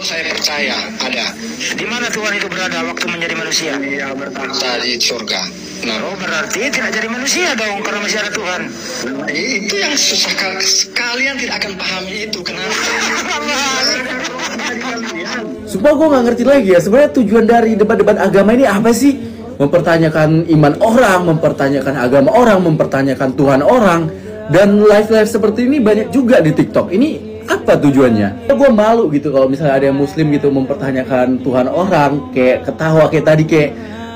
saya percaya ada. Di mana Tuhan itu berada waktu menjadi manusia? Dia bertakhta di surga. Nah, Oh, berarti tidak jadi manusia dong karena masih ada Tuhan. itu yang susah. Kalian tidak akan pahami itu. Kenapa? Sumpah gue gak ngerti lagi ya, sebenarnya tujuan dari debat-debat agama ini apa sih? Mempertanyakan iman orang, mempertanyakan agama orang, mempertanyakan Tuhan orang. Dan live-live seperti ini banyak juga di TikTok. Ini apa tujuannya? Gue malu gitu kalau misalnya ada yang muslim gitu mempertanyakan Tuhan orang. Kayak ketawa kayak tadi, kayak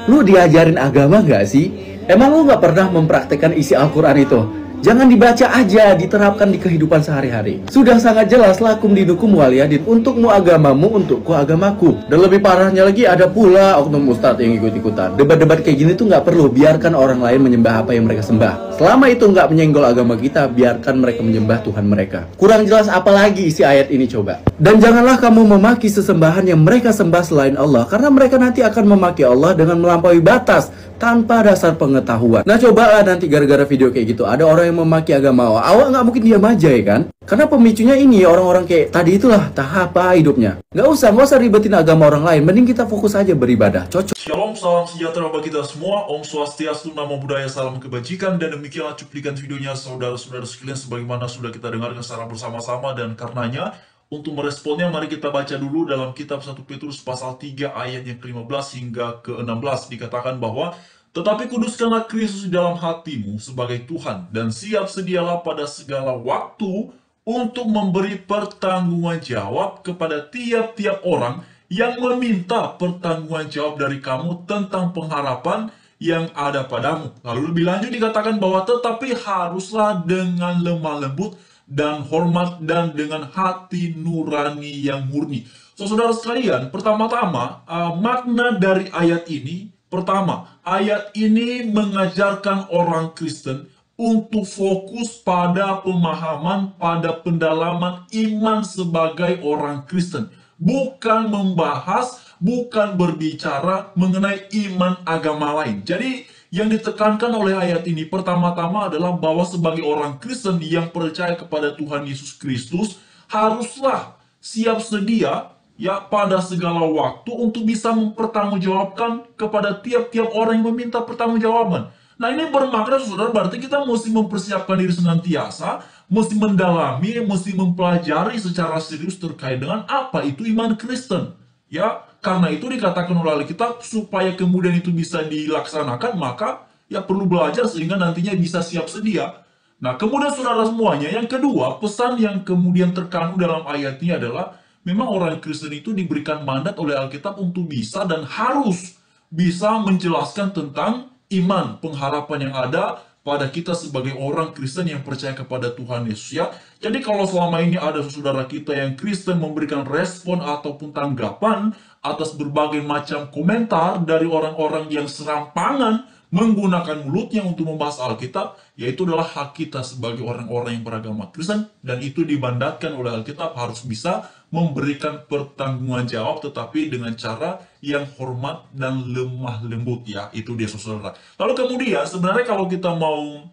lu diajarin agama gak sih? Emang lu gak pernah mempraktekkan isi Al-Quran itu? Jangan dibaca aja, diterapkan di kehidupan sehari-hari. Sudah sangat jelas lakum dinukum waliyadin, untukmu agamamu, untukku agamaku. Dan lebih parahnya lagi ada pula oknum ustadz yang ikut-ikutan. Debat-debat kayak gini tuh nggak perlu, biarkan orang lain menyembah apa yang mereka sembah. Selama itu nggak menyenggol agama kita, biarkan mereka menyembah Tuhan mereka. Kurang jelas apa lagi isi ayat ini coba. Dan janganlah kamu memaki sesembahan yang mereka sembah selain Allah, karena mereka nanti akan memaki Allah dengan melampaui batas tanpa dasar pengetahuan. Nah cobalah nanti gara-gara video kayak gitu ada orang yang memaki agama awak nggak mungkin diam aja ya kan? Karena pemicunya ini orang-orang kayak tadi itulah tahap hidupnya. Nggak usah ribetin agama orang lain, mending kita fokus aja beribadah. Cocok. Shalom, salam sejahtera bagi kita semua. Om Swastiastu, Namo Buddhaya, salam kebajikan. Dan demikianlah cuplikan videonya saudara-saudara sekalian sebagaimana sudah kita dengarkan secara bersama-sama. Dan karenanya untuk meresponnya mari kita baca dulu dalam kitab 1 Petrus pasal 3 ayat yang ke-15 hingga ke-16 dikatakan bahwa tetapi kuduskanlah Kristus di dalam hatimu sebagai Tuhan dan siap sedialah pada segala waktu untuk memberi pertanggungan jawab kepada tiap-tiap orang yang meminta pertanggungan jawab dari kamu tentang pengharapan yang ada padamu. Lalu lebih lanjut dikatakan bahwa tetapi haruslah dengan lemah lembut dan hormat dan dengan hati nurani yang murni. Saudara sekalian, pertama-tama makna dari ayat ini, pertama, ayat ini mengajarkan orang Kristen untuk fokus pada pemahaman, pada pendalaman iman sebagai orang Kristen. Bukan membahas, bukan berbicara mengenai iman agama lain. Jadi, yang ditekankan oleh ayat ini pertama-tama adalah bahwa sebagai orang Kristen yang percaya kepada Tuhan Yesus Kristus haruslah siap sedia ya pada segala waktu untuk bisa mempertanggungjawabkan kepada tiap-tiap orang yang meminta pertanggungjawaban. Nah ini bermakna saudara berarti kita mesti mempersiapkan diri senantiasa, mesti mendalami, mesti mempelajari secara serius terkait dengan apa itu iman Kristen. Ya, karena itu dikatakan oleh Alkitab supaya kemudian itu bisa dilaksanakan, maka ya perlu belajar sehingga nantinya bisa siap sedia. Nah, kemudian saudara semuanya, yang kedua, pesan yang kemudian terkandung dalam ayat ini adalah memang orang Kristen itu diberikan mandat oleh Alkitab untuk bisa dan harus bisa menjelaskan tentang iman, pengharapan yang ada pada kita sebagai orang Kristen yang percaya kepada Tuhan Yesus ya. Jadi kalau selama ini ada saudara kita yang Kristen memberikan respon ataupun tanggapan atas berbagai macam komentar dari orang-orang yang serampangan menggunakan mulutnya untuk membahas Alkitab, yaitu adalah hak kita sebagai orang-orang yang beragama Kristen, dan itu dimandatkan oleh Alkitab harus bisa memberikan pertanggungan jawab tetapi dengan cara yang hormat dan lemah lembut ya, itu dia saudara. Lalu kemudian sebenarnya kalau kita mau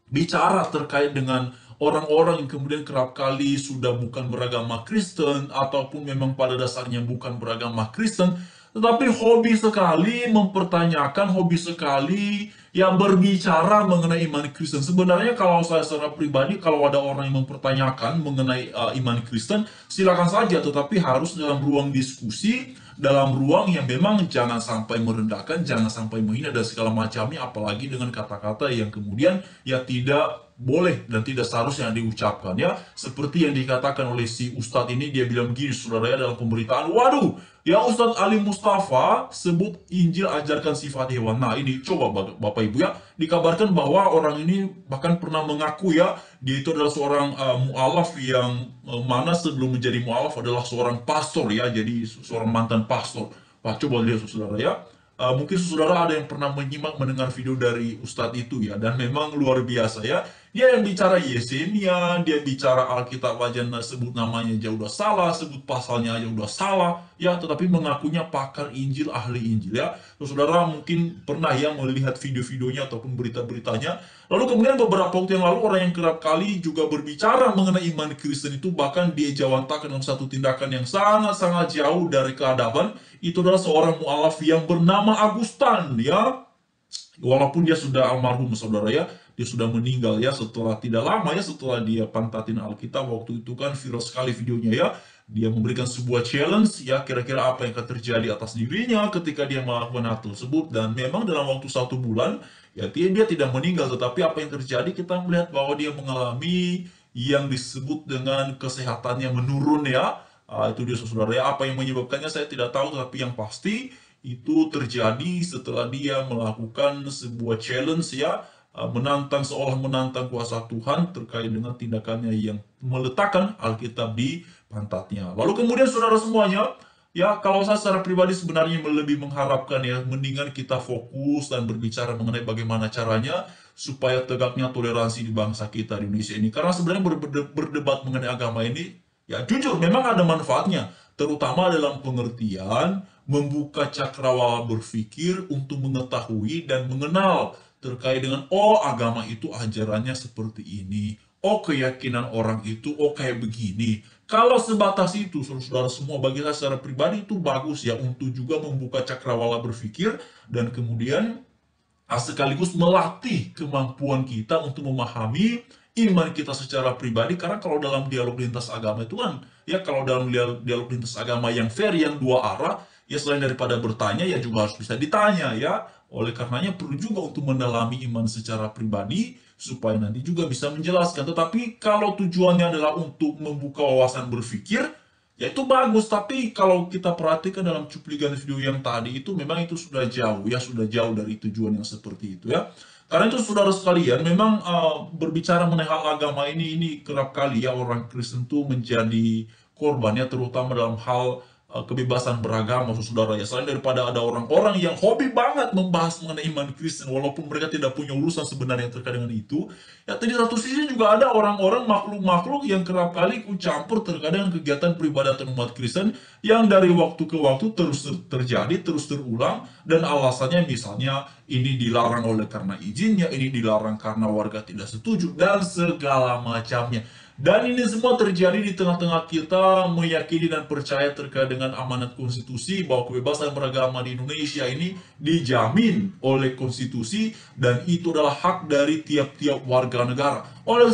bicara terkait dengan orang-orang yang kemudian kerap kali sudah bukan beragama Kristen ataupun memang pada dasarnya bukan beragama Kristen, tetapi hobi sekali mempertanyakan, hobi sekali yang berbicara mengenai iman Kristen. Sebenarnya kalau saya secara pribadi, kalau ada orang yang mempertanyakan mengenai iman Kristen, silakan saja, tetapi harus dalam ruang diskusi, dalam ruang yang memang jangan sampai merendahkan, jangan sampai menghina dan segala macamnya, apalagi dengan kata-kata yang kemudian ya tidak boleh dan tidak seharusnya diucapkan ya. Seperti yang dikatakan oleh si Ustadz ini, dia bilang begini saudara ya dalam pemberitaan, waduh, ya Ustadz Ali Mustafa sebut Injil ajarkan sifat hewan. Nah ini coba Bapak Ibu ya, dikabarkan bahwa orang ini bahkan pernah mengaku ya, dia itu adalah seorang mu'alaf yang mana sebelum menjadi mu'alaf adalah seorang pastor ya, jadi seorang mantan pastor. Wah coba lihat saudara ya. Mungkin saudara ada yang pernah menyimak mendengar video dari Ustadz itu ya, dan memang luar biasa ya. Dia yang bicara Yesenia, dia bicara Alkitab aja sebut namanya aja udah salah, sebut pasalnya aja udah salah, ya, tetapi mengakunya pakar Injil, ahli Injil, ya. Saudara mungkin pernah ya melihat video-videonya ataupun berita-beritanya. Lalu kemudian beberapa waktu yang lalu orang yang kerap kali juga berbicara mengenai iman Kristen itu bahkan diejawantahkan dalam satu tindakan yang sangat-sangat jauh dari keadaban. Itu adalah seorang mualaf yang bernama Agustan, ya. Walaupun dia sudah almarhum, saudara, ya, dia sudah meninggal ya setelah tidak lama ya setelah dia pantatin Alkitab. Waktu itu kan viral sekali videonya, ya. Dia memberikan sebuah challenge, ya, kira-kira apa yang akan terjadi atas dirinya ketika dia melakukan hal tersebut. Dan memang dalam waktu 1 bulan, ya, dia tidak meninggal, tetapi apa yang terjadi kita melihat bahwa dia mengalami yang disebut dengan kesehatannya menurun, ya. Itu dia, saudara, ya. Apa yang menyebabkannya saya tidak tahu, tetapi yang pasti itu terjadi setelah dia melakukan sebuah challenge, ya, seolah menantang kuasa Tuhan terkait dengan tindakannya yang meletakkan Alkitab di pantatnya. Lalu kemudian saudara semuanya, ya, kalau saya secara pribadi sebenarnya lebih mengharapkan, ya, mendingan kita fokus dan berbicara mengenai bagaimana caranya supaya tegaknya toleransi di bangsa kita di Indonesia ini. Karena sebenarnya berdebat mengenai agama ini, ya, jujur memang ada manfaatnya, terutama dalam pengertian membuka cakrawala berpikir untuk mengetahui dan mengenal terkait dengan, oh, agama itu ajarannya seperti ini, oh, keyakinan orang itu, oh, kayak begini. Kalau sebatas itu, saudara semua, bagi saya secara pribadi itu bagus, ya, untuk juga membuka cakrawala berpikir dan kemudian sekaligus melatih kemampuan kita untuk memahami iman kita secara pribadi. Karena kalau dalam dialog lintas agama itu kan, ya, kalau dalam dialog lintas agama yang fair, yang dua arah, ya, selain daripada bertanya, ya, juga harus bisa ditanya, ya. Oleh karenanya perlu juga untuk mendalami iman secara pribadi supaya nanti juga bisa menjelaskan. Tetapi kalau tujuannya adalah untuk membuka wawasan berpikir, ya, itu bagus. Tapi kalau kita perhatikan dalam cuplikan video yang tadi itu memang itu sudah jauh, ya, sudah jauh dari tujuan yang seperti itu, ya. Karena itu saudara sekalian, memang berbicara mengenai hal agama ini kerap kali, ya, orang Kristen itu menjadi korban, ya, terutama dalam hal kebebasan beragama, saudara, ya. Selain daripada ada orang-orang yang hobi banget membahas mengenai iman Kristen walaupun mereka tidak punya urusan sebenarnya terkait dengan itu, ya, di satu sisi juga ada orang-orang makhluk-makhluk yang kerap kali ikut campur terkait dengan kegiatan peribadatan umat Kristen yang dari waktu ke waktu terus terjadi, terus terulang, dan alasannya misalnya ini dilarang oleh karena izinnya, ini dilarang karena warga tidak setuju, dan segala macamnya. Dan ini semua terjadi di tengah-tengah kita meyakini dan percaya terkait dengan amanat konstitusi bahwa kebebasan beragama di Indonesia ini dijamin oleh konstitusi dan itu adalah hak dari tiap-tiap warga negara. Oleh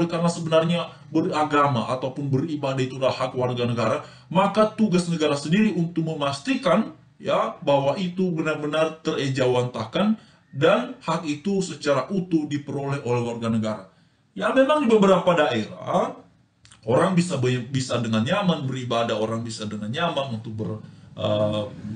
karena sebenarnya beragama ataupun beribadah itu adalah hak warga negara, maka tugas negara sendiri untuk memastikan, ya, bahwa itu benar-benar terejawantahkan dan hak itu secara utuh diperoleh oleh warga negara. Ya, memang di beberapa daerah orang bisa dengan nyaman beribadah, orang bisa dengan nyaman untuk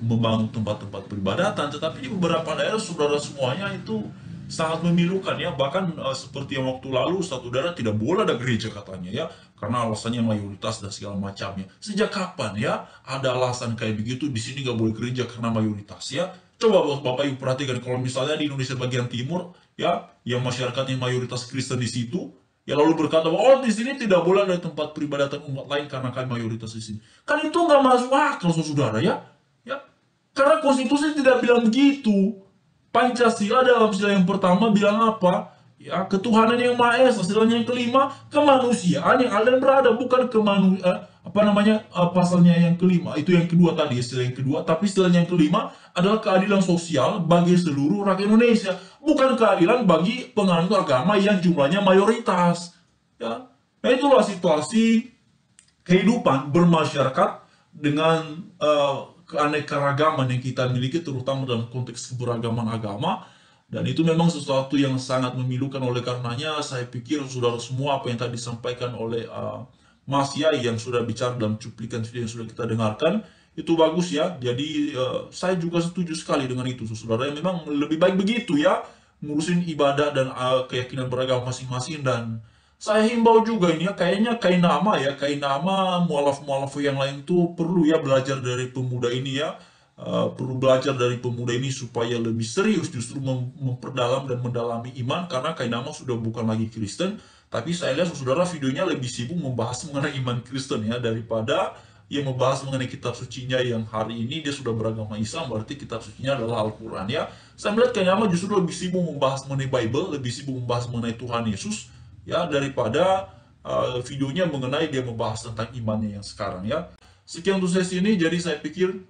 membangun tempat-tempat peribadatan, tetapi di beberapa daerah, saudara semuanya, itu sangat memilukan, ya. Bahkan seperti yang waktu lalu satu daerah tidak boleh ada gereja katanya, ya, karena alasannya mayoritas dan segala macamnya. Sejak kapan, ya, ada alasan kayak begitu? Di sini nggak boleh gereja karena mayoritas, ya. Coba Bapak Ibu perhatikan, kalau misalnya di Indonesia bagian timur, ya, yang masyarakatnya mayoritas Kristen di situ, ya, lalu berkata bahwa, oh, di sini tidak boleh ada tempat peribadatan umat lain karena kami mayoritas di sini. Kan itu nggak masuk akal, saudara, ya. Ya, karena konstitusi tidak bilang begitu. Pancasila dalam sila yang pertama bilang apa? Ya, ketuhanan yang Maha Esa. Silanya yang kelima, kemanusiaan yang adil dan beradab, bukan pasalnya yang kelima. Itu yang kedua tadi, istilah yang kedua. Tapi istilahnya yang kelima adalah keadilan sosial bagi seluruh rakyat Indonesia, bukan keadilan bagi penganut agama yang jumlahnya mayoritas. Ya, nah, itulah situasi kehidupan bermasyarakat dengan keanekaragaman yang kita miliki, terutama dalam konteks keberagaman agama. Dan itu memang sesuatu yang sangat memilukan. Oleh karenanya saya pikir saudara semua apa yang tadi disampaikan oleh Mas Yai yang sudah bicara dalam cuplikan video yang sudah kita dengarkan, itu bagus, ya. Jadi saya juga setuju sekali dengan itu, saudara. Memang lebih baik begitu, ya, ngurusin ibadah dan keyakinan beragama masing-masing. Dan saya himbau juga ini, ya, kayaknya Kainama mualaf-mualaf yang lain tuh perlu, ya, belajar dari pemuda ini, ya. perlu belajar dari pemuda ini supaya lebih serius justru memperdalam dan mendalami iman, karena Kainama sudah bukan lagi Kristen, tapi saya lihat saudara videonya lebih sibuk membahas mengenai iman Kristen ya, daripada yang membahas mengenai kitab sucinya yang hari ini dia sudah beragama Islam, berarti kitab sucinya adalah Al-Quran ya. Saya melihat Kainama justru lebih sibuk membahas mengenai Bible, lebih sibuk membahas mengenai Tuhan Yesus ya, daripada videonya mengenai dia membahas tentang imannya yang sekarang ya. Sekian untuk sesi ini, jadi saya pikir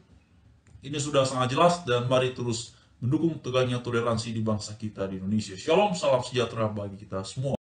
ini sudah sangat jelas, dan mari terus mendukung tegaknya toleransi di bangsa kita di Indonesia. Shalom, salam sejahtera bagi kita semua.